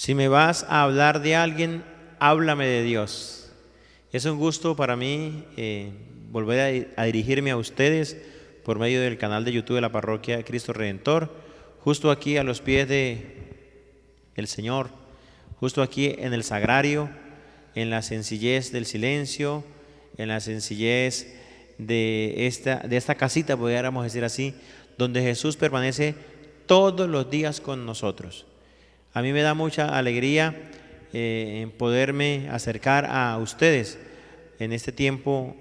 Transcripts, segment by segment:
Si me vas a hablar de alguien, háblame de Dios. Es un gusto para mí volver a dirigirme a ustedes por medio del canal de YouTube de la Parroquia Cristo Redentor, justo aquí a los pies del Señor, justo aquí en el sagrario, en la sencillez del silencio, en la sencillez de esta casita, podríamos decir así, donde Jesús permanece todos los días con nosotros. A mí me da mucha alegría en poderme acercar a ustedes en este tiempo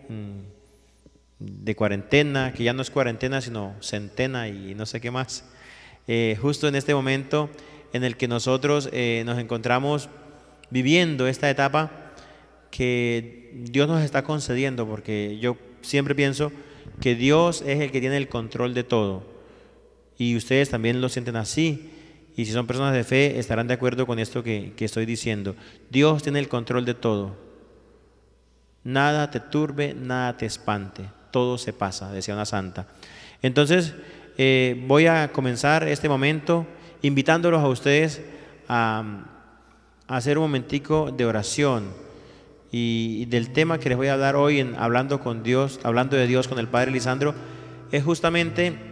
de cuarentena, que ya no es cuarentena sino centena y no sé qué más, justo en este momento en el que nosotros nos encontramos viviendo esta etapa que Dios nos está concediendo, porque yo siempre pienso que Dios es el que tiene el control de todo y ustedes también lo sienten así. Y si son personas de fe, estarán de acuerdo con esto que estoy diciendo. Dios tiene el control de todo. Nada te turbe, nada te espante. Todo se pasa, decía una santa. Entonces, voy a comenzar este momento invitándolos a ustedes a hacer un momentico de oración. Y del tema que les voy a hablar hoy en hablando de Dios con el Padre Lisandro, es justamente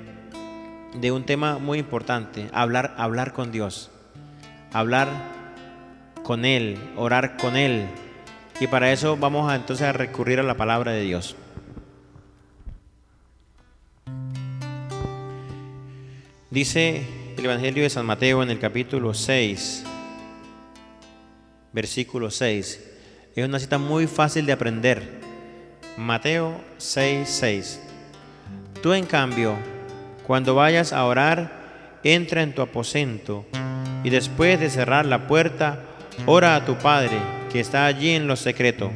de un tema muy importante: hablar con Dios, hablar con Él, orar con Él. Y para eso vamos entonces a recurrir a la palabra de Dios. Dice el Evangelio de San Mateo en el capítulo 6, versículo 6. Es una cita muy fácil de aprender. Mateo 6:6. Tú, en cambio, cuando vayas a orar, entra en tu aposento y después de cerrar la puerta, ora a tu Padre que está allí en lo secreto,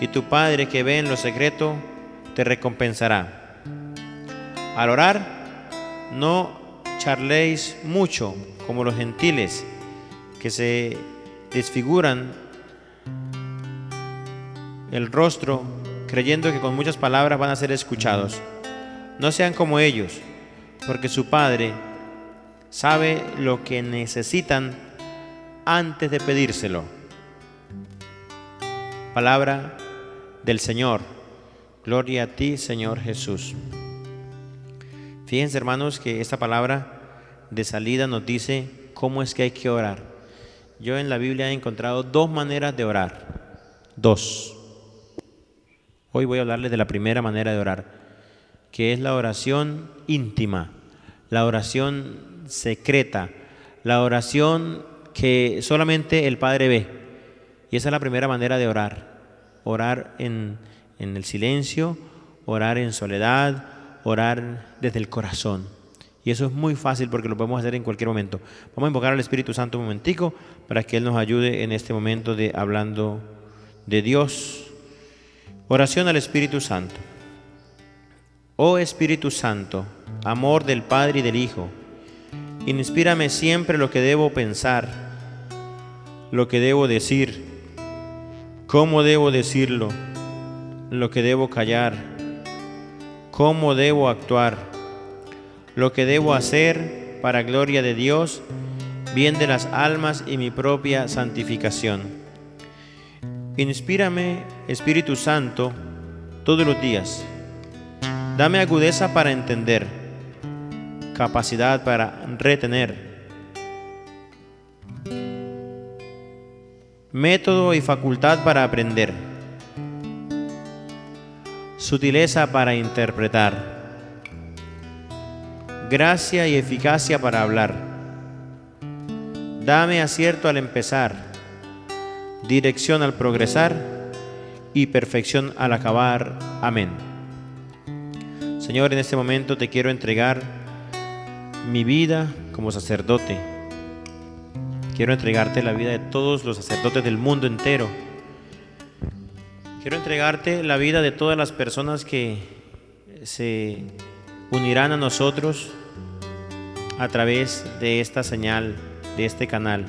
y tu Padre que ve en lo secreto te recompensará. Al orar, no charléis mucho como los gentiles, que se desfiguran el rostro creyendo que con muchas palabras van a ser escuchados. No sean como ellos, porque su Padre sabe lo que necesitan antes de pedírselo. Palabra del Señor. Gloria a ti, Señor Jesús. Fíjense, hermanos, que esta palabra de salida nos dice cómo es que hay que orar. Yo en la Biblia he encontrado dos maneras de orar. Dos. Hoy voy a hablarles de la primera manera de orar, que es la oración íntima, la oración secreta, la oración que solamente el Padre ve. Y esa es la primera manera de orar. Orar en el silencio, orar en soledad, orar desde el corazón. Y eso es muy fácil porque lo podemos hacer en cualquier momento. Vamos a invocar al Espíritu Santo un momentico para que Él nos ayude en este momento de hablando de Dios. Oración al Espíritu Santo. Oh Espíritu Santo, amor del Padre y del Hijo, inspírame siempre lo que debo pensar, lo que debo decir, cómo debo decirlo, lo que debo callar, cómo debo actuar, lo que debo hacer para gloria de Dios, bien de las almas y mi propia santificación. Inspírame, Espíritu Santo, todos los días. Dame agudeza para entender, capacidad para retener, método y facultad para aprender, sutileza para interpretar, gracia y eficacia para hablar. Dame acierto al empezar, dirección al progresar y perfección al acabar. Amén. Señor, en este momento te quiero entregar mi vida como sacerdote. Quiero entregarte la vida de todos los sacerdotes del mundo entero. Quiero entregarte la vida de todas las personas que se unirán a nosotros a través de esta señal, de este canal.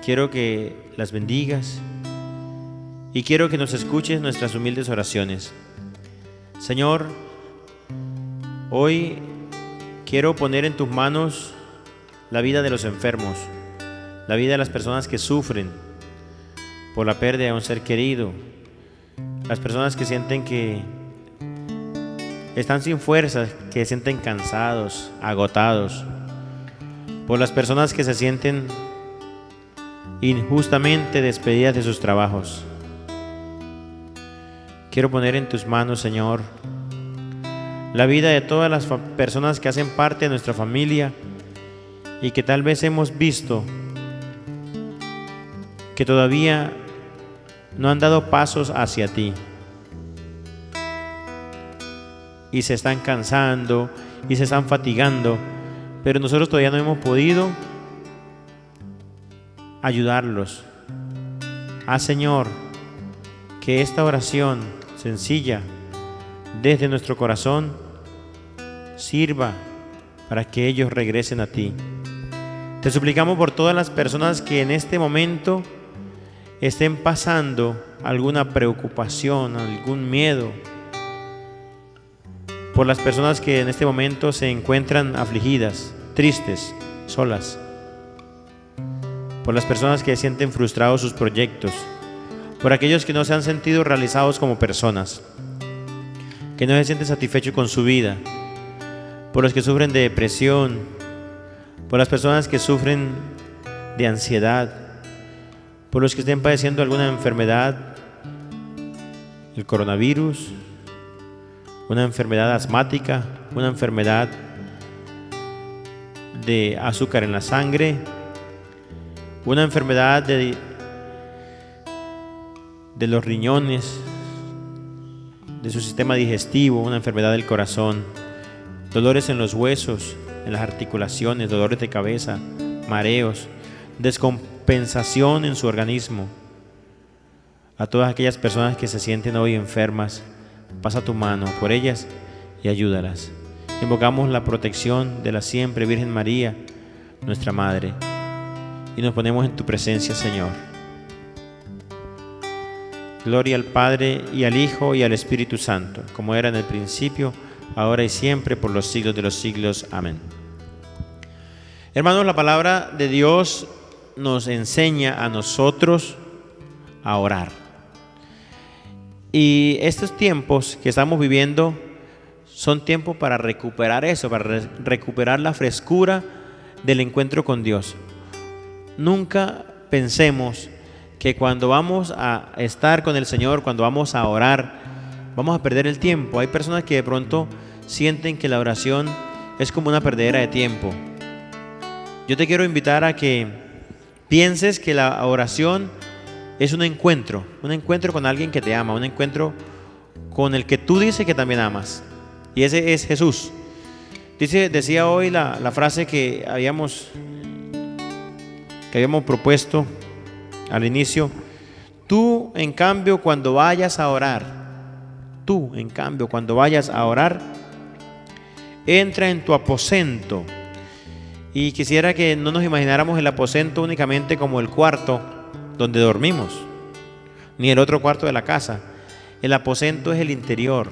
Quiero que las bendigas y quiero que nos escuches nuestras humildes oraciones. Señor, hoy quiero poner en tus manos la vida de los enfermos, la vida de las personas que sufren por la pérdida de un ser querido, las personas que sienten que están sin fuerzas, que se sienten cansados, agotados, por las personas que se sienten injustamente despedidas de sus trabajos. Quiero poner en tus manos, Señor, la vida de todas las personas que hacen parte de nuestra familia y que tal vez hemos visto que todavía no han dado pasos hacia ti y se están cansando y se están fatigando, pero nosotros todavía no hemos podido ayudarlos. Señor, que esta oración sencilla desde nuestro corazón sirva para que ellos regresen a ti. Te suplicamos por todas las personas que en este momento estén pasando alguna preocupación, algún miedo, por las personas que en este momento se encuentran afligidas, tristes, solas, por las personas que sienten frustrados sus proyectos, por aquellos que no se han sentido realizados como personas, que no se sienten satisfechos con su vida, por los que sufren de depresión, por las personas que sufren de ansiedad, por los que estén padeciendo alguna enfermedad, el coronavirus, una enfermedad asmática, una enfermedad de azúcar en la sangre, una enfermedad de los riñones, de su sistema digestivo, una enfermedad del corazón, dolores en los huesos, en las articulaciones, dolores de cabeza, mareos, descompensación en su organismo. A todas aquellas personas que se sienten hoy enfermas, pasa tu mano por ellas y ayúdalas. Invocamos la protección de la siempre Virgen María, nuestra Madre, y nos ponemos en tu presencia, Señor. Gloria al Padre, y al Hijo, y al Espíritu Santo, como era en el principio, ahora y siempre, por los siglos de los siglos. Amén. Hermanos, la palabra de Dios nos enseña a nosotros a orar. Y estos tiempos que estamos viviendo son tiempos para recuperar eso, para recuperar la frescura del encuentro con Dios. Nunca pensemos que cuando vamos a estar con el Señor, cuando vamos a orar, vamos a perder el tiempo. Hay personas que de pronto sienten que la oración es como una perdedera de tiempo. Yo te quiero invitar a que pienses que la oración es un encuentro con alguien que te ama, un encuentro con el que tú dices que también amas. Y ese es Jesús. Decía hoy la frase que habíamos propuesto al inicio: tú, en cambio, cuando vayas a orar, entra en tu aposento. Y quisiera que no nos imagináramos el aposento únicamente como el cuarto donde dormimos, ni el otro cuarto de la casa. El aposento es el interior.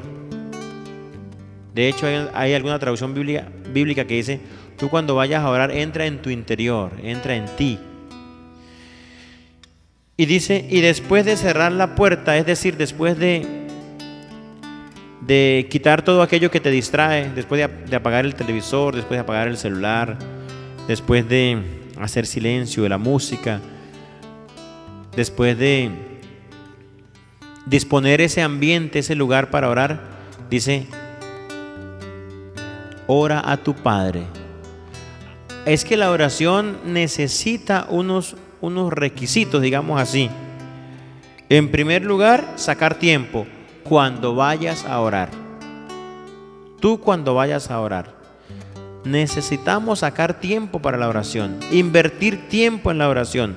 De hecho, hay alguna traducción bíblica que dice: tú cuando vayas a orar, entra en tu interior, entra en ti. Y dice: y después de cerrar la puerta, es decir, después de quitar todo aquello que te distrae, después de apagar el televisor, después de apagar el celular, después de hacer silencio de la música, después de disponer ese ambiente, ese lugar para orar, dice: ora a tu Padre. Es que la oración necesita unos requisitos, digamos así. En primer lugar, sacar tiempo cuando vayas a orar. Tú, cuando vayas a orar, necesitamos sacar tiempo para la oración, invertir tiempo en la oración,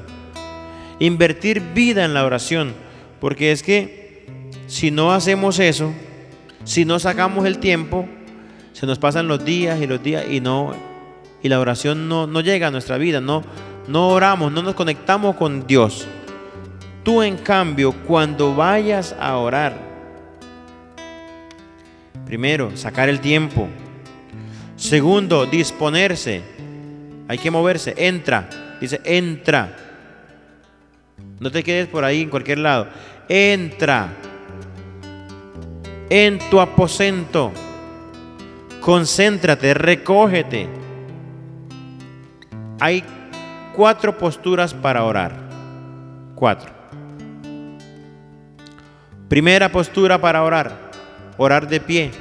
invertir vida en la oración, porque es que si no hacemos eso, si no sacamos el tiempo, se nos pasan los días y la oración no llega a nuestra vida, no oramos, no nos conectamos con Dios. Tú, en cambio, cuando vayas a orar, primero, sacar el tiempo. Segundo, disponerse. Hay que moverse. Entra dice entra. No te quedes por ahí en cualquier lado. Entra en tu aposento. Concéntrate, recógete. Hay 4 posturas para orar. 4. Primera postura para orar. Orar de pie,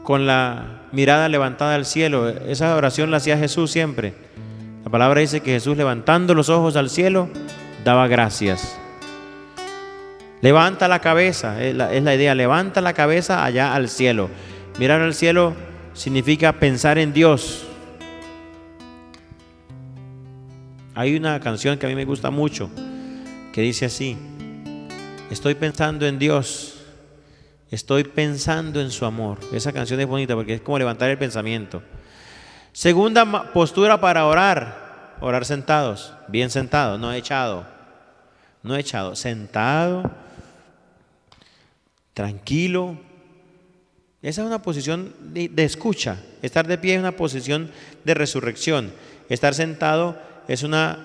con la mirada levantada al cielo. Esa oración la hacía Jesús siempre. La palabra dice que Jesús, levantando los ojos al cielo, daba gracias. Levanta la cabeza, es la idea, levanta la cabeza allá al cielo. Mirar al cielo significa pensar en Dios. Hay una canción que a mí me gusta mucho, que dice así: estoy pensando en Dios, estoy pensando en su amor. Esa canción es bonita porque es como levantar el pensamiento. Segunda postura para orar: orar sentados, bien sentados, no echado, sentado, tranquilo. Esa es una posición de escucha. Estar de pie es una posición de resurrección. Estar sentado es una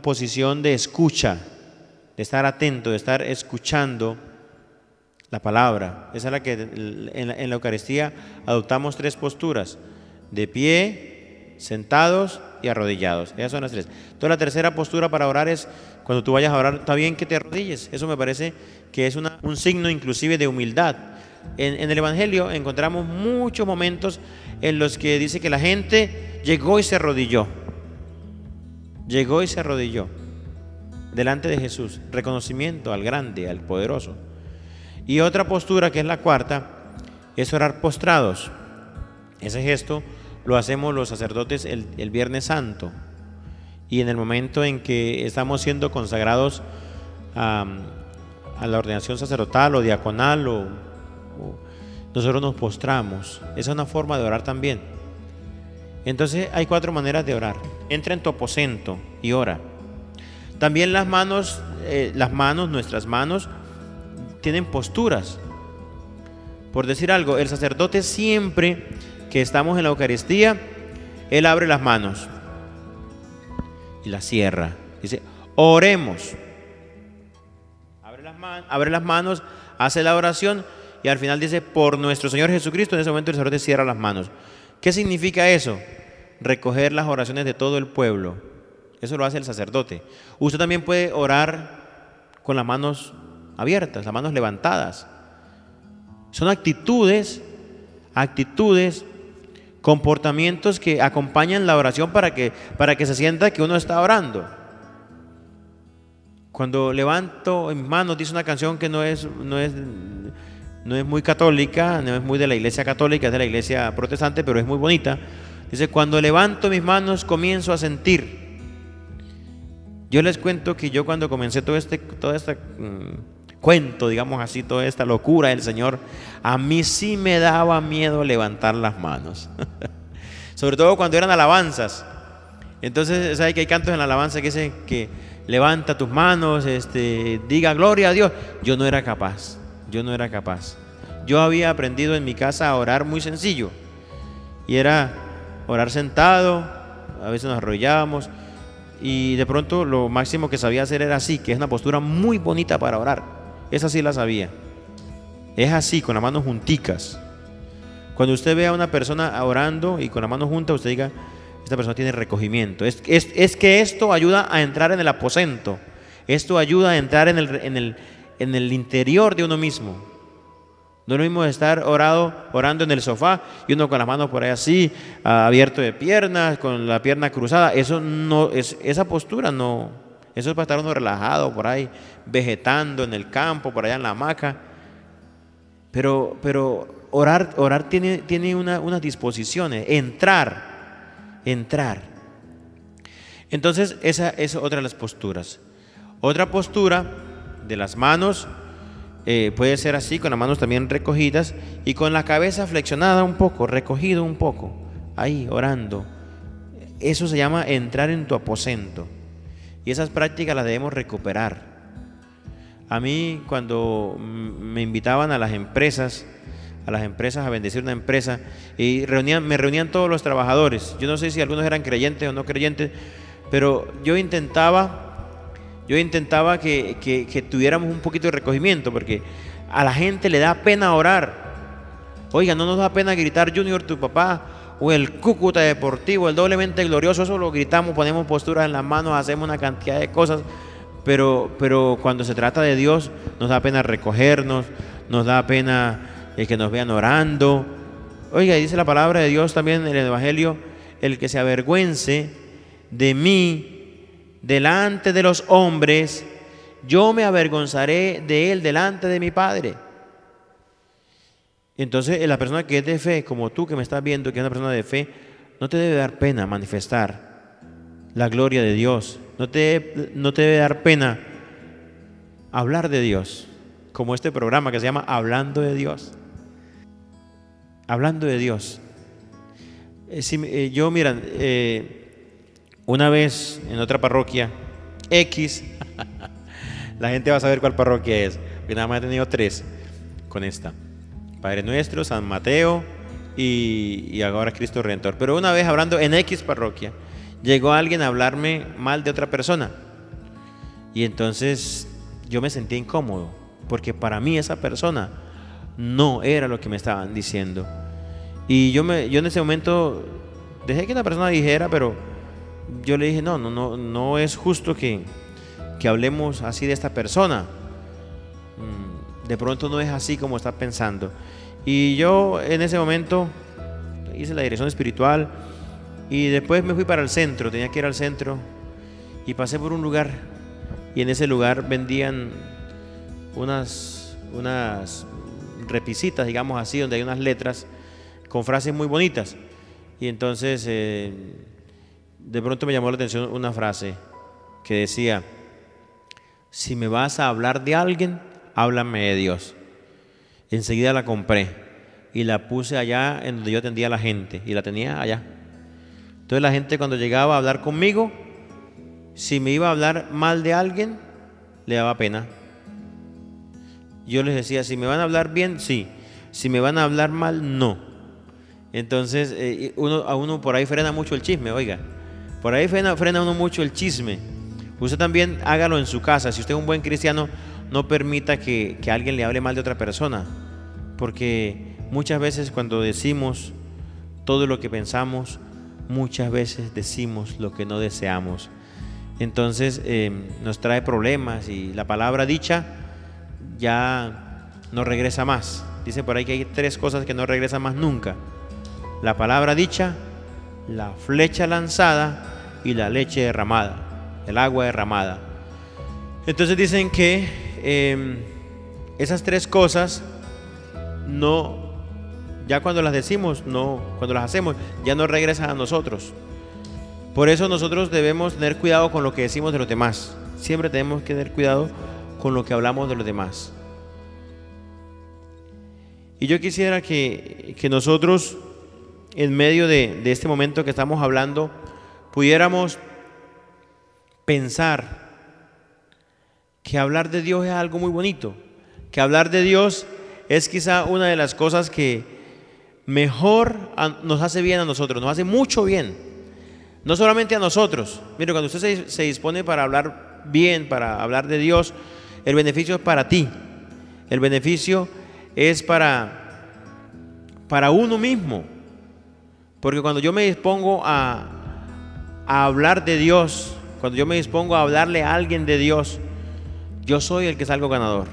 posición de escucha, de estar atento, de estar escuchando la palabra. Esa es la que en la Eucaristía adoptamos 3 posturas: de pie, sentados y arrodillados. Esas son las 3. Entonces la tercera postura para orar es cuando tú vayas a orar, está bien que te arrodilles. Eso me parece que es un signo inclusive de humildad. En el Evangelio encontramos muchos momentos en los que dice que la gente llegó y se arrodilló. Llegó y se arrodilló delante de Jesús. Reconocimiento al grande, al poderoso. Y otra postura, que es la cuarta, es orar postrados. Ese gesto lo hacemos los sacerdotes el Viernes Santo, y en el momento en que estamos siendo consagrados a la ordenación sacerdotal o diaconal, nosotros nos postramos. Esa es una forma de orar también. Entonces hay 4 maneras de orar. Entra en tu aposento y ora. También las manos, nuestras manos tienen posturas. Por decir algo, el sacerdote, siempre que estamos en la Eucaristía, él abre las manos y las cierra. Dice, oremos. Abre las manos, hace la oración y al final dice, por nuestro Señor Jesucristo. En ese momento el sacerdote cierra las manos. ¿Qué significa eso? Recoger las oraciones de todo el pueblo. Eso lo hace el sacerdote. Usted también puede orar con las manos abiertas, las manos levantadas. Son actitudes, comportamientos que acompañan la oración para que se sienta que uno está orando. Cuando levanto mis manos, dice una canción que no es muy católica, no es muy de la iglesia católica, es de la iglesia protestante, pero es muy bonita. Dice, cuando levanto mis manos comienzo a sentir. Yo les cuento que yo, cuando comencé todo este cuento, digamos así, toda esta locura del Señor, a mí sí me daba miedo levantar las manos. Sobre todo cuando eran alabanzas. Entonces, ¿sabe que hay cantos en la alabanza que dicen que levanta tus manos, diga gloria a Dios? Yo no era capaz. Yo había aprendido en mi casa a orar muy sencillo, y era orar sentado. A veces nos arrodillábamos y de pronto lo máximo que sabía hacer era así, que es una postura muy bonita para orar. Esa sí la sabía. Es así, con las manos junticas. Cuando usted ve a una persona orando y con las manos juntas, usted diga, esta persona tiene recogimiento. Es que esto ayuda a entrar en el aposento. Esto ayuda a entrar en el interior de uno mismo. No es lo mismo estar orando en el sofá y uno con las manos por ahí así, abierto de piernas, con la pierna cruzada. Esa postura no. Eso es para estar uno relajado por ahí, vegetando en el campo, por allá en la hamaca. Pero orar tiene unas disposiciones. Entrar. Entonces esa es otra de las posturas. Otra postura de las manos puede ser así, con las manos también recogidas y con la cabeza flexionada un poco, recogido un poco, ahí orando. Eso se llama entrar en tu aposento, y esas prácticas las debemos recuperar. A mí, cuando me invitaban a las empresas a las empresas, a bendecir una empresa, y me reunían todos los trabajadores. Yo no sé si algunos eran creyentes o no creyentes, pero yo intentaba que tuviéramos un poquito de recogimiento, porque a la gente le da pena orar. Oiga, no nos da pena gritar Junior tu papá, o el Cúcuta Deportivo, el doblemente glorioso. Eso lo gritamos, ponemos posturas en las manos, hacemos una cantidad de cosas, pero cuando se trata de Dios nos da pena recogernos, nos da pena que nos vean orando. Oiga, dice la palabra de Dios también en el Evangelio: el que se avergüence de mí delante de los hombres, yo me avergonzaré de él delante de mi Padre. Entonces, la persona que es de fe, como tú que me estás viendo, que es una persona de fe, no te debe dar pena manifestar la gloria de Dios. No te debe dar pena hablar de Dios, como este programa que se llama Hablando de Dios. Hablando de Dios. Una vez en otra parroquia X, la gente va a saber cuál parroquia es, porque nada más he tenido 3 con esta: Padre Nuestro, San Mateo y ahora Cristo Redentor. Pero una vez, hablando en X parroquia, llegó alguien a hablarme mal de otra persona, y entonces yo me sentí incómodo, porque para mí esa persona no era lo que me estaban diciendo. Y yo en ese momento dejé que la persona dijera, pero yo le dije: no es justo que hablemos así de esta persona. De pronto no es así como está pensando. Y yo en ese momento hice la dirección espiritual, y después me fui para el centro. Tenía que ir al centro, y pasé por un lugar, y en ese lugar vendían unas repisitas, digamos así, donde hay unas letras con frases muy bonitas. Y entonces de pronto me llamó la atención una frase que decía: si me vas a hablar de alguien, háblame de Dios. Enseguida la compré y la puse allá en donde yo atendía a la gente, y la tenía allá. Entonces la gente, cuando llegaba a hablar conmigo, si me iba a hablar mal de alguien, le daba pena. Yo les decía: si me van a hablar bien, sí; si me van a hablar mal, no. Entonces a uno por ahí frena mucho el chisme. Oiga, por ahí frena uno mucho el chisme. Usted también hágalo en su casa. Si usted es un buen cristiano, no permita que alguien le hable mal de otra persona, porque muchas veces cuando decimos todo lo que pensamos, muchas veces decimos lo que no deseamos. Entonces nos trae problemas, y la palabra dicha ya no regresa más. Dice por ahí que hay 3 cosas que no regresan más nunca: la palabra dicha, la flecha lanzada y la leche derramada, el agua derramada. Entonces dicen que esas 3 cosas ya cuando las decimos, cuando las hacemos, ya no regresan a nosotros. Por eso nosotros debemos tener cuidado con lo que decimos de los demás. Siempre tenemos que tener cuidado con lo que hablamos de los demás. Y yo quisiera que nosotros, en medio de este momento que estamos hablando, pudiéramos pensar que hablar de Dios es algo muy bonito, que hablar de Dios es quizá una de las cosas que mejor nos hace bien a nosotros, nos hace mucho bien, no solamente a nosotros. Mire, cuando usted se dispone para hablar bien, para hablar de Dios, el beneficio es para ti, el beneficio es para uno mismo, porque cuando yo me dispongo a hablar de Dios, cuando yo me dispongo a hablarle a alguien de Dios, yo soy el que salgo ganador.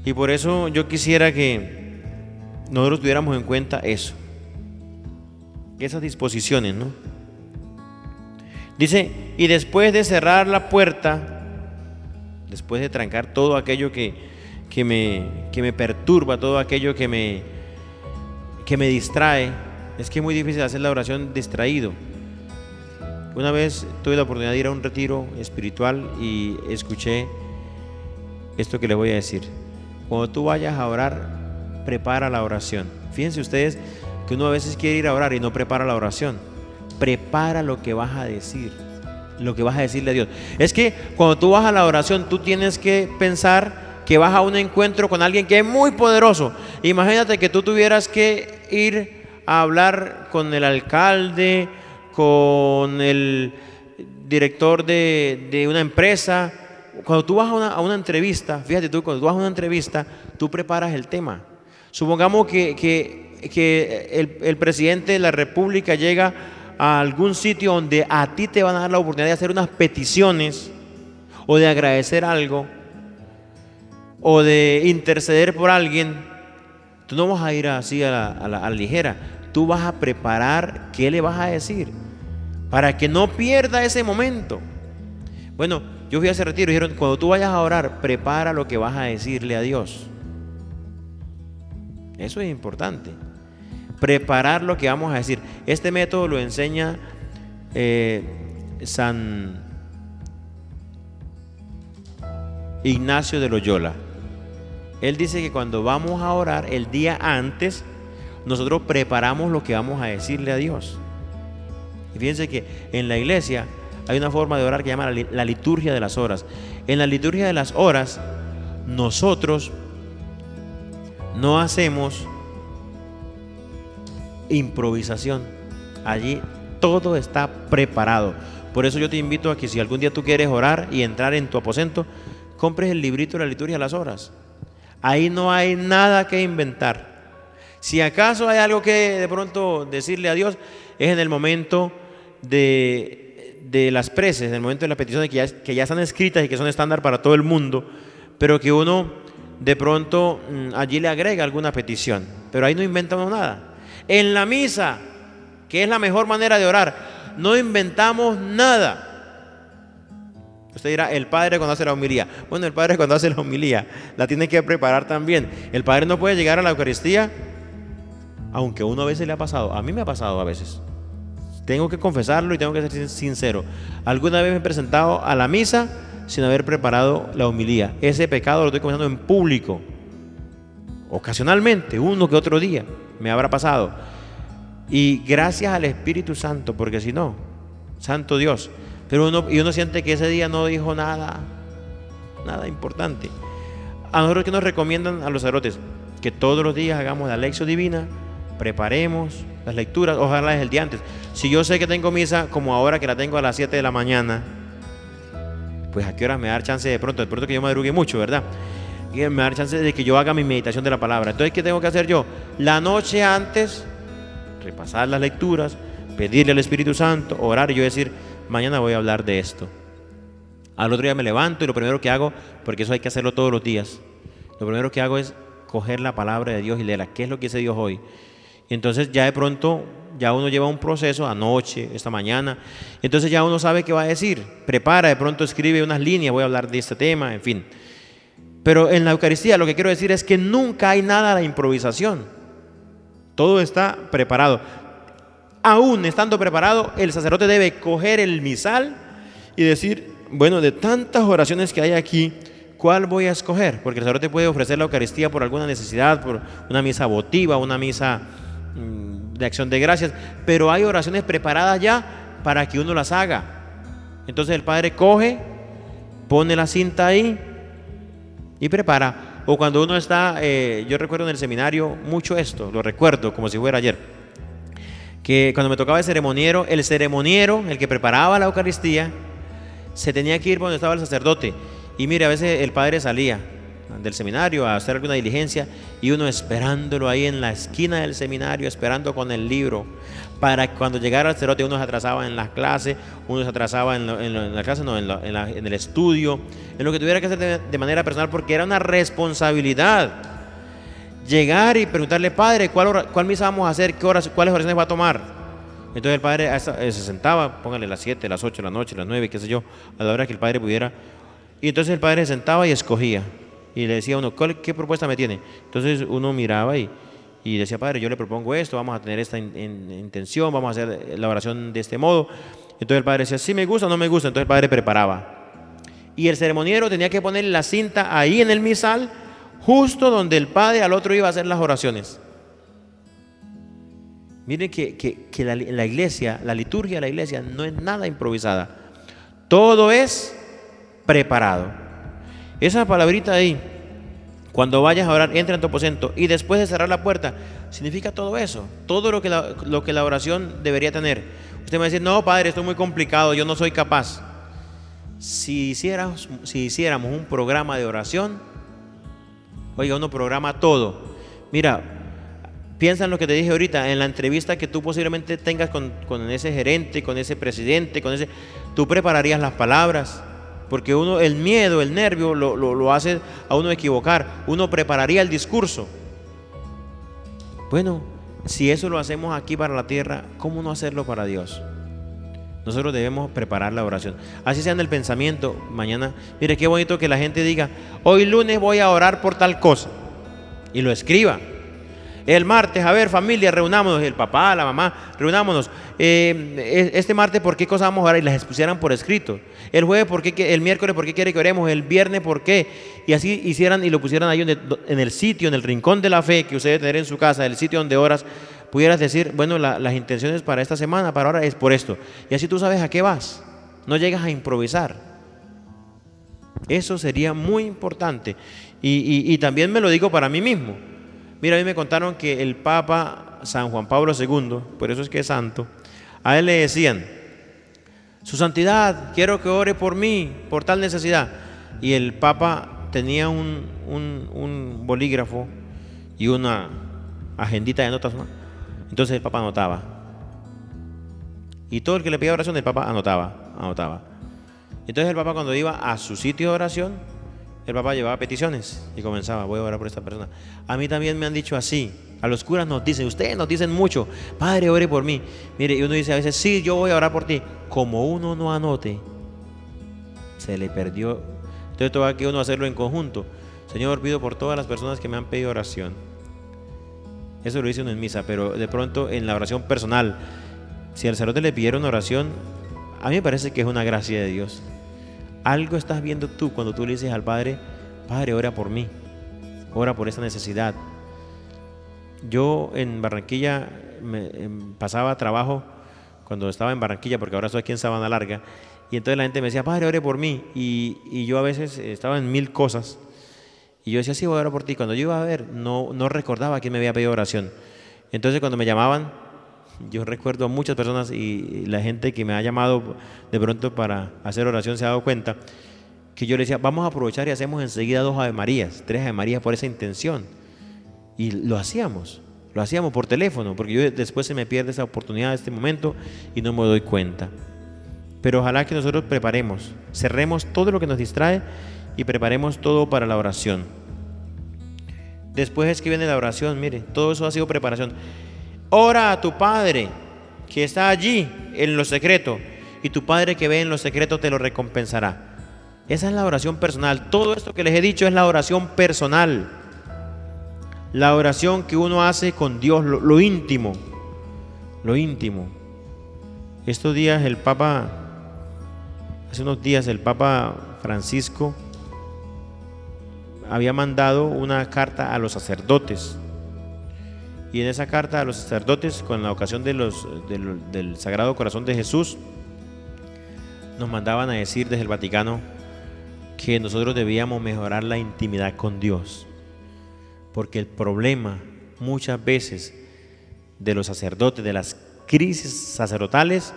Y por eso yo quisiera que nosotros tuviéramos en cuenta eso, esas disposiciones, ¿no? Dice: y después de cerrar la puerta, después de trancar todo aquello que me perturba, todo aquello que me distrae. Es que es muy difícil hacer la oración distraído. Una vez tuve la oportunidad de ir a un retiro espiritual y escuché esto que les voy a decir: cuando tú vayas a orar, prepara la oración. Fíjense ustedes que uno a veces quiere ir a orar y no prepara la oración. Prepara lo que vas a decir, lo que vas a decirle a Dios. Es que cuando tú vas a la oración, tú tienes que pensar que vas a un encuentro con alguien que es muy poderoso, Imagínate que tú tuvieras que ir a hablar con el alcalde, con el director de una empresa. Cuando tú vas a una entrevista, fíjate tú, cuando tú vas a una entrevista, tú preparas el tema. Supongamos que el presidente de la República llega a algún sitio donde a ti te van a dar la oportunidad de hacer unas peticiones o de agradecer algo o de interceder por alguien. Tú no vas a ir así a la ligera. Tú vas a preparar qué le vas a decir para que no pierda ese momento. Bueno, yo fui a ese retiro y dijeron, cuando tú vayas a orar, prepara lo que vas a decirle a Dios. Eso es importante. Preparar lo que vamos a decir. Este método lo enseña San Ignacio de Loyola. Él dice que cuando vamos a orar, el día antes, nosotros preparamos lo que vamos a decirle a Dios. Y fíjense que en la iglesia hay una forma de orar que se llama la liturgia de las horas. En la liturgia de las horas, nosotros no hacemos improvisación. Allí todo está preparado. Por eso yo te invito a que si algún día tú quieres orar y entrar en tu aposento, compres el librito de la liturgia de las horas. Ahí no hay nada que inventar. Si acaso hay algo que de pronto decirle a Dios, es en el momento de las preces, en el momento de las peticiones que ya están escritas y que son estándar para todo el mundo, pero que uno de pronto allí le agrega alguna petición, pero ahí no inventa uno nada. En la misa, que es la mejor manera de orar, no inventamos nada. Usted dirá, el padre cuando hace la homilía. Bueno, el padre cuando hace la homilía la tiene que preparar también. El padre no puede llegar a la Eucaristía, aunque uno a veces le ha pasado. A mí me ha pasado a veces. Tengo que confesarlo y tengo que ser sincero. Alguna vez me he presentado a la misa sin haber preparado la homilía. Ese pecado lo estoy confesando en público. Ocasionalmente, uno que otro día me habrá pasado. Y gracias al Espíritu Santo, porque si no, santo Dios. Pero uno siente que ese día no dijo nada importante. A nosotros, que nos recomiendan a los sacerdotes, que todos los días hagamos la lección divina, preparemos las lecturas, ojalá es el día antes. Si yo sé que tengo misa como ahora, que la tengo a las 7 de la mañana, pues a qué hora me da chance de pronto que yo madrugue mucho, ¿verdad? Y me da chance de que yo haga mi meditación de la palabra. Entonces, ¿qué tengo que hacer yo? La noche antes, repasar las lecturas, pedirle al Espíritu Santo, orar y yo decir, mañana voy a hablar de esto. Al otro día me levanto y lo primero que hago, porque eso hay que hacerlo todos los días, lo primero que hago es coger la palabra de Dios y leerla. ¿Qué es lo que dice Dios hoy? Y entonces ya de pronto, ya uno lleva un proceso, anoche, esta mañana, entonces ya uno sabe qué va a decir, prepara, de pronto escribe unas líneas, voy a hablar de este tema, en fin. Pero en la Eucaristía lo que quiero decir es que nunca hay nada de improvisación. Todo está preparado. Aún estando preparado, el sacerdote debe coger el misal y decir, bueno, de tantas oraciones que hay aquí, ¿cuál voy a escoger? Porque el sacerdote puede ofrecer la Eucaristía por alguna necesidad, por una misa votiva, una misa de acción de gracias, pero hay oraciones preparadas ya para que uno las haga. Entonces el padre coge, pone la cinta ahí y prepara. O cuando uno está, yo recuerdo en el seminario mucho esto, lo recuerdo como si fuera ayer, que cuando me tocaba el ceremoniero, el que preparaba la Eucaristía, se tenía que ir por donde estaba el sacerdote. Y mire, a veces el padre salía del seminario a hacer alguna diligencia y uno esperándolo ahí en la esquina del seminario, esperando con el libro, para que cuando llegara el sacerdote uno se atrasaba en las clases, uno se atrasaba en la clase, no, en el estudio, en lo que tuviera que hacer de manera personal, porque era una responsabilidad llegar y preguntarle, padre, ¿cuál misa vamos a hacer? ¿Cuáles oraciones va a tomar? Entonces el padre se sentaba, póngale las 7, las 8 de la noche, las 9, qué sé yo, a la hora que el padre pudiera. Y entonces el padre se sentaba y escogía. Y le decía a uno, ¿qué propuesta me tiene? Entonces uno miraba y decía, padre, yo le propongo esto, vamos a tener esta intención, vamos a hacer la oración de este modo. Entonces el padre decía, sí me gusta o no me gusta. Entonces el padre preparaba. Y el ceremoniero tenía que poner la cinta ahí en el misal, justo donde el padre al otro iba a hacer las oraciones. Miren que la iglesia, la liturgia de la iglesia no es nada improvisada. Todo es preparado. Esa palabrita ahí, Cuando vayas a orar, entra en tu aposento y después de cerrar la puerta, significa todo eso, todo lo que la oración debería tener. Usted me va a decir, no, padre, esto es muy complicado, yo no soy capaz. Si hiciéramos un programa de oración, oiga, uno programa todo. Mira, piensa en lo que te dije ahorita, en la entrevista que tú posiblemente tengas con ese gerente, con ese presidente, tú prepararías las palabras. Porque el miedo, el nervio lo hace a uno equivocar. Uno prepararía el discurso. Bueno, si eso lo hacemos aquí para la tierra, ¿cómo no hacerlo para Dios? Nosotros debemos preparar la oración. Así sea en el pensamiento. Mañana, mire qué bonito que la gente diga, hoy lunes voy a orar por tal cosa. Y lo escriba. El martes, a ver, familia, reunámonos, el papá, la mamá, reunámonos. Este martes, ¿por qué cosa vamos a orar? Y las pusieran por escrito. El jueves, el miércoles, ¿por qué quiere que oremos? El viernes, ¿por qué? Y así hicieran y lo pusieran ahí en el sitio, en el rincón de la fe que usted debe tener en su casa, el sitio donde oras, pudieras decir, bueno, las intenciones para esta semana, para ahora, es por esto. Y así tú sabes a qué vas. No llegas a improvisar. Eso sería muy importante. Y también me lo digo para mí mismo. Mira, a mí me contaron que el Papa San Juan Pablo II, por eso es que es santo, a él le decían, su santidad, quiero que ore por mí, por tal necesidad. Y el Papa tenía un bolígrafo y una agendita de notas, ¿no? Entonces el Papa anotaba. Y todo el que le pedía oración, el Papa anotaba. Entonces el Papa, cuando iba a su sitio de oración, el Papa llevaba peticiones y comenzaba, voy a orar por esta persona. A mí también me han dicho así. A los curas nos dicen, ustedes nos dicen mucho, padre, ore por mí. Mire, y uno dice a veces, sí, yo voy a orar por ti. Como uno no anote, se le perdió. Entonces toca que uno hacerlo en conjunto. Señor, pido por todas las personas que me han pedido oración. Eso lo dice uno en misa, pero de pronto en la oración personal, si al sacerdote le pidieron oración, a mí me parece que es una gracia de Dios. Algo estás viendo tú cuando tú le dices al Padre, Padre, ora por mí, ora por esa necesidad. Yo en Barranquilla pasaba trabajo cuando estaba en Barranquilla, porque ahora estoy aquí en Sabana Larga, y entonces la gente me decía, Padre, ore por mí, y yo a veces estaba en mil cosas, y yo decía, sí, voy a orar por ti. Cuando yo iba a ver, no recordaba quién me había pedido oración. Entonces cuando me llamaban, yo recuerdo a muchas personas, y la gente que me ha llamado de pronto para hacer oración se ha dado cuenta que yo le decía, vamos a aprovechar y hacemos enseguida 2 Ave Marías, 3 Ave Marías por esa intención. Y lo hacíamos por teléfono, porque yo después se me pierde esa oportunidad, este momento, y no me doy cuenta. Pero ojalá que nosotros preparemos, cerremos todo lo que nos distrae y preparemos todo para la oración. Después es que viene la oración, mire, todo eso ha sido preparación. Ora a tu Padre que está allí en lo secreto, y tu Padre que ve en lo secreto te lo recompensará. Esa es la oración personal. Todo esto que les he dicho es la oración personal, la oración que uno hace con Dios, lo íntimo. Estos días hace unos días el Papa Francisco había mandado una carta a los sacerdotes. Y en esa carta a los sacerdotes, con la ocasión del Sagrado Corazón de Jesús, nos mandaban a decir desde el Vaticano que nosotros debíamos mejorar la intimidad con Dios. Porque el problema muchas veces de los sacerdotes, de las crisis sacerdotales,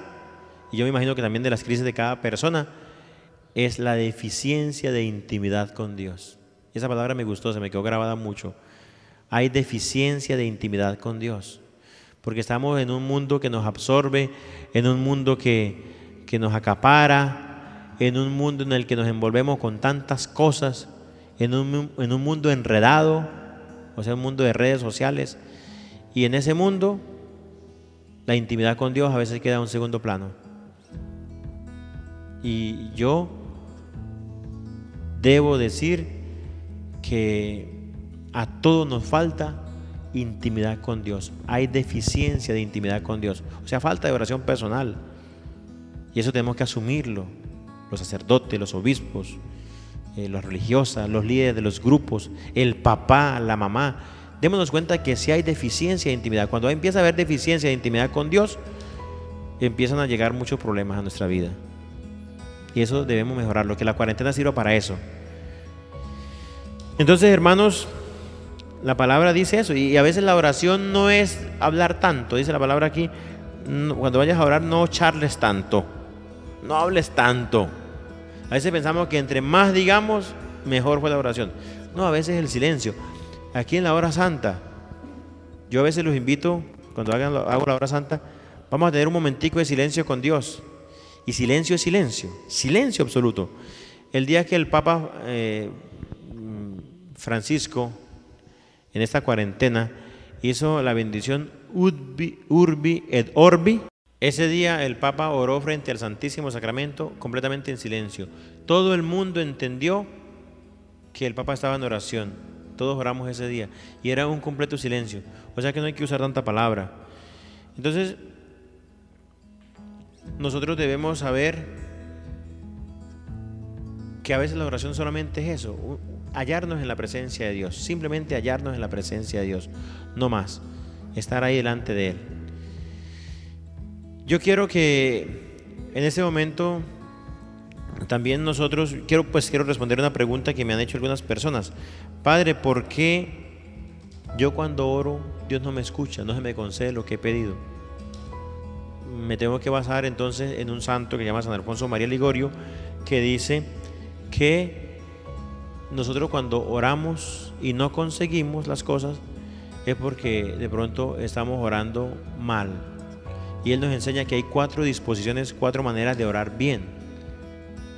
y yo me imagino que también de las crisis de cada persona, es la deficiencia de intimidad con Dios. Y esa palabra me gustó, se me quedó grabada mucho. Hay deficiencia de intimidad con Dios, porque estamos en un mundo que nos absorbe, en un mundo que nos acapara, en un mundo en el que nos envolvemos con tantas cosas, en un mundo enredado, o sea, un mundo de redes sociales, y en ese mundo la intimidad con Dios a veces queda en un segundo plano. Y yo debo decir que a todos nos falta intimidad con Dios. Hay deficiencia de intimidad con Dios, o sea, falta de oración personal, y eso tenemos que asumirlo, los sacerdotes, los obispos, las religiosas, los líderes de los grupos, el papá, la mamá. Démonos cuenta que si hay deficiencia de intimidad, cuando empieza a haber deficiencia de intimidad con Dios, empiezan a llegar muchos problemas a nuestra vida, y eso debemos mejorarlo, que la cuarentena sirva para eso. Entonces, hermanos, la palabra dice eso, y a veces la oración no es hablar tanto, dice la palabra aquí, cuando vayas a orar no charles tanto, no hables tanto. A veces pensamos que entre más digamos, mejor fue la oración. No, a veces el silencio. Aquí en la hora santa, yo a veces los invito, cuando hago la hora santa, vamos a tener un momentico de silencio con Dios. Y silencio es silencio, silencio absoluto. El día que el Papa Francisco, en esta cuarentena, hizo la bendición Urbi et Orbi, ese día el Papa oró frente al Santísimo Sacramento completamente en silencio. Todo el mundo entendió que el Papa estaba en oración. Todos oramos ese día y era un completo silencio. O sea que no hay que usar tanta palabra. Entonces, nosotros debemos saber que a veces la oración solamente es eso, hallarnos en la presencia de Dios, simplemente hallarnos en la presencia de Dios, no más, estar ahí delante de Él. Yo quiero que en este momento también nosotros, quiero responder una pregunta que me han hecho algunas personas. Padre, ¿por qué yo cuando oro Dios no me escucha, no se me concede lo que he pedido? Me tengo que basar entonces en un santo que se llama San Alfonso María Ligorio, que dice que nosotros cuando oramos y no conseguimos las cosas es porque de pronto estamos orando mal. Y él nos enseña que hay 4 disposiciones, 4 maneras de orar bien.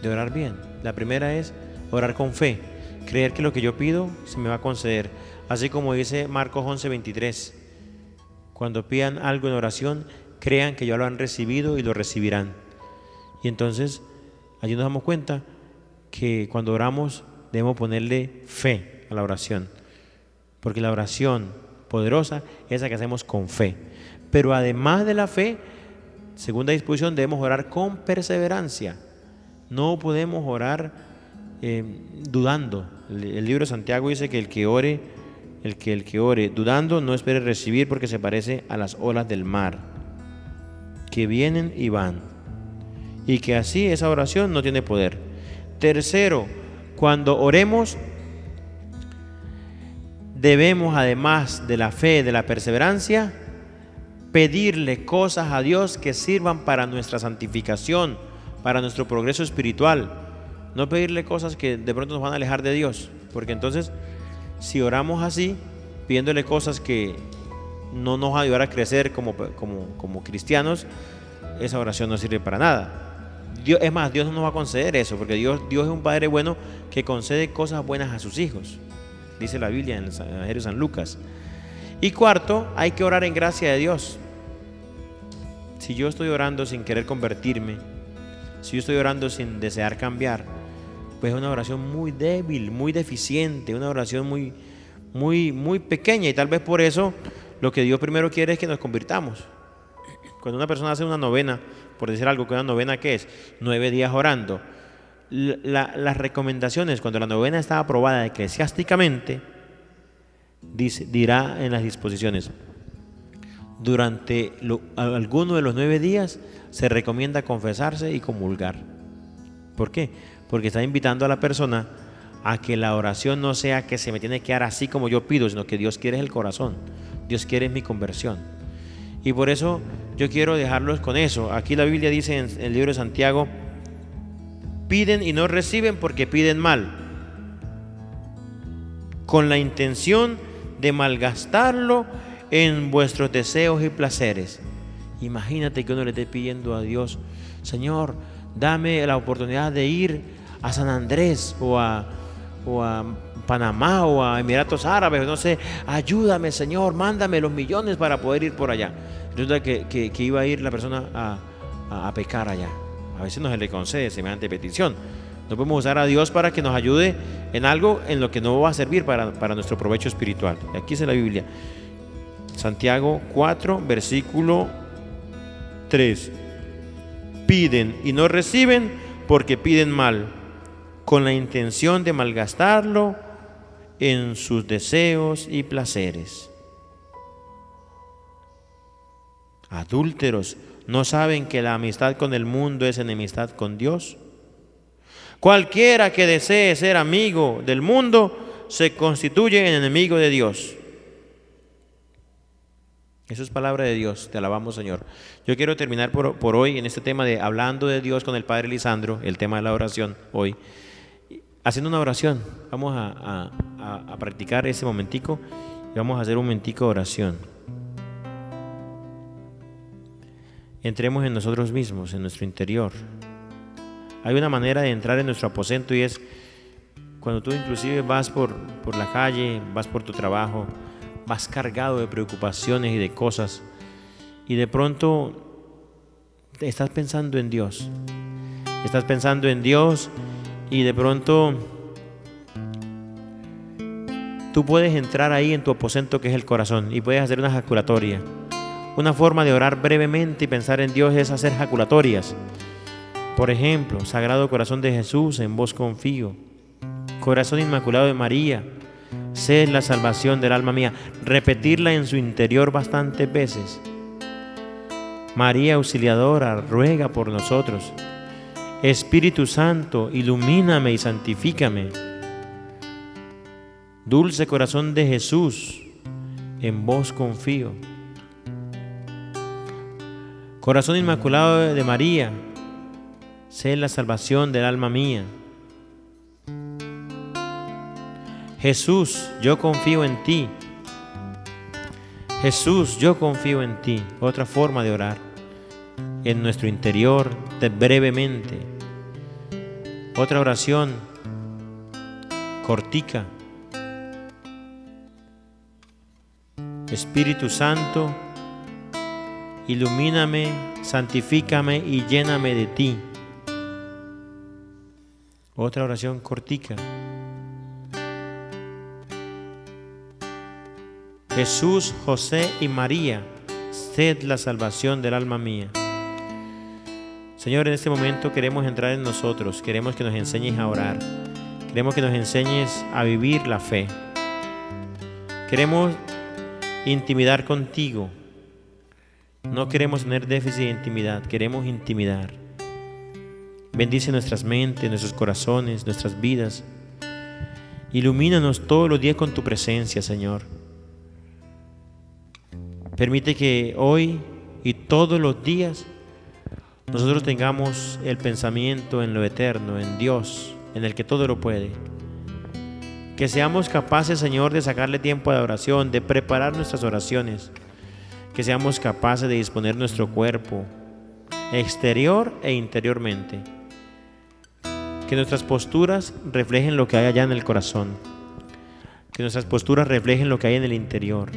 De orar bien. La primera es orar con fe, creer que lo que yo pido se me va a conceder. Así como dice Marcos 11:23, cuando pidan algo en oración, crean que ya lo han recibido y lo recibirán. Y entonces allí nos damos cuenta que cuando oramos debemos ponerle fe a la oración, porque la oración poderosa es la que hacemos con fe. Pero además de la fe, segunda disposición, debemos orar con perseverancia. No podemos orar dudando. El libro de Santiago dice que el que ore dudando no espere recibir, porque se parece a las olas del mar, que vienen y van, y que así esa oración no tiene poder. Tercero, cuando oremos debemos, además de la fe, de la perseverancia, pedirle cosas a Dios que sirvan para nuestra santificación, para nuestro progreso espiritual. No pedirle cosas que de pronto nos van a alejar de Dios, porque entonces si oramos así, pidiéndole cosas que no nos van a ayudar a crecer como cristianos, esa oración no sirve para nada. Dios, es más, Dios no nos va a conceder eso, porque Dios es un Padre bueno que concede cosas buenas a sus hijos, dice la Biblia en el Evangelio de San Lucas. Y cuarto, hay que orar en gracia de Dios. Si yo estoy orando sin querer convertirme, si yo estoy orando sin desear cambiar, pues es una oración muy débil, muy deficiente, una oración muy pequeña, y tal vez por eso lo que Dios primero quiere es que nos convirtamos. Cuando una persona hace una novena, por decir algo, que una novena, ¿qué es? 9 días orando. Las recomendaciones, cuando la novena está aprobada eclesiásticamente, dirá en las disposiciones: durante alguno de los 9 días se recomienda confesarse y comulgar. ¿Por qué? Porque está invitando a la persona a que la oración no sea que se me tiene que dar así como yo pido, sino que Dios quiere es el corazón, Dios quiere es mi conversión. Y por eso yo quiero dejarlos con eso. Aquí la Biblia dice en el libro de Santiago: piden y no reciben porque piden mal, con la intención de malgastarlo en vuestros deseos y placeres. Imagínate que uno le esté pidiendo a Dios: Señor, dame la oportunidad de ir a San Andrés o a Panamá o a Emiratos Árabes, no sé, ayúdame, Señor, mándame los millones para poder ir por allá. Resulta que iba a ir la persona a pecar allá. A veces no se le concede semejante petición. No podemos usar a Dios para que nos ayude en algo en lo que no va a servir para nuestro provecho espiritual. Aquí dice la Biblia, Santiago 4, versículo 3: piden y no reciben porque piden mal, con la intención de malgastarlo en sus deseos y placeres. Adúlteros, ¿no saben que la amistad con el mundo es enemistad con Dios? Cualquiera que desee ser amigo del mundo se constituye en enemigo de Dios. Eso es palabra de Dios, te alabamos, Señor. Yo quiero terminar por hoy en este tema de hablando de Dios con el Padre Lisandro, el tema de la oración hoy, haciendo una oración. Vamos a practicar ese momentico y vamos a hacer un momentico de oración. Entremos en nosotros mismos, en nuestro interior. Hay una manera de entrar en nuestro aposento y es cuando tú inclusive vas por la calle, vas por tu trabajo, vas cargado de preocupaciones y de cosas y de pronto estás pensando en Dios. Estás pensando en Dios y de pronto tú puedes entrar ahí en tu aposento que es el corazón y puedes hacer una ejaculatoria. Una forma de orar brevemente y pensar en Dios es hacer ejaculatorias. Por ejemplo, Sagrado Corazón de Jesús, en vos confío. Corazón Inmaculado de María, sé la salvación del alma mía. Repetirla en su interior bastantes veces. María Auxiliadora, ruega por nosotros. Espíritu Santo, ilumíname y santifícame. Dulce Corazón de Jesús, en vos confío. Corazón Inmaculado de María, sé la salvación del alma mía. Jesús, yo confío en ti. Jesús, yo confío en ti. Otra forma de orar en nuestro interior brevemente. Otra oración cortica. Espíritu Santo, ilumíname, santifícame y lléname de ti. Otra oración cortica. Jesús, José y María, sed la salvación del alma mía. Señor, en este momento queremos entrar en nosotros, queremos que nos enseñes a orar, queremos que nos enseñes a vivir la fe. Queremos intimidar contigo. No queremos tener déficit de intimidad, queremos intimidar. Bendice nuestras mentes, nuestros corazones, nuestras vidas. Ilumínanos todos los días con tu presencia, Señor. Permite que hoy y todos los días nosotros tengamos el pensamiento en lo eterno, en Dios, en el que todo lo puede. Que seamos capaces, Señor, de sacarle tiempo a la oración, de preparar nuestras oraciones. Que seamos capaces de disponer nuestro cuerpo, exterior e interiormente. Que nuestras posturas reflejen lo que hay allá en el corazón. Que nuestras posturas reflejen lo que hay en el interior.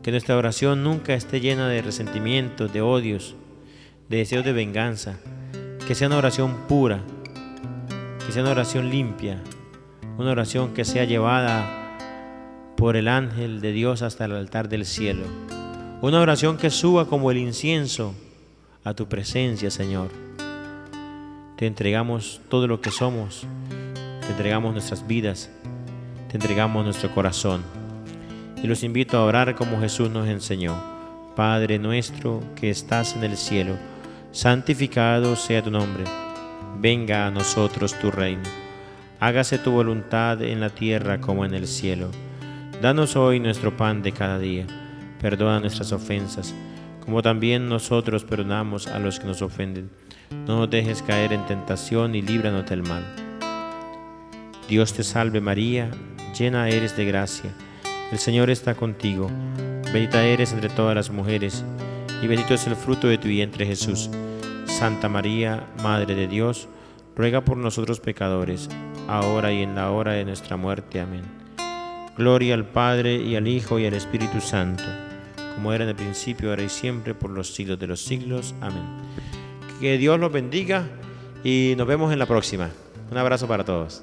Que nuestra oración nunca esté llena de resentimientos, de odios, de deseos de venganza. Que sea una oración pura, que sea una oración limpia, una oración que sea llevada por el ángel de Dios hasta el altar del cielo. Una oración que suba como el incienso a tu presencia, Señor. Te entregamos todo lo que somos, te entregamos nuestras vidas, te entregamos nuestro corazón. Y los invito a orar como Jesús nos enseñó. Padre nuestro que estás en el cielo, santificado sea tu nombre. Venga a nosotros tu reino. Hágase tu voluntad en la tierra como en el cielo. Danos hoy nuestro pan de cada día. Perdona nuestras ofensas, como también nosotros perdonamos a los que nos ofenden. No nos dejes caer en tentación y líbranos del mal. Dios te salve María, llena eres de gracia. El Señor está contigo. Bendita eres entre todas las mujeres, y bendito es el fruto de tu vientre Jesús. Santa María, Madre de Dios, ruega por nosotros pecadores, ahora y en la hora de nuestra muerte. Amén. Gloria al Padre, y al Hijo, y al Espíritu Santo, como era en el principio, ahora y siempre, por los siglos de los siglos. Amén. Que Dios los bendiga y nos vemos en la próxima. Un abrazo para todos.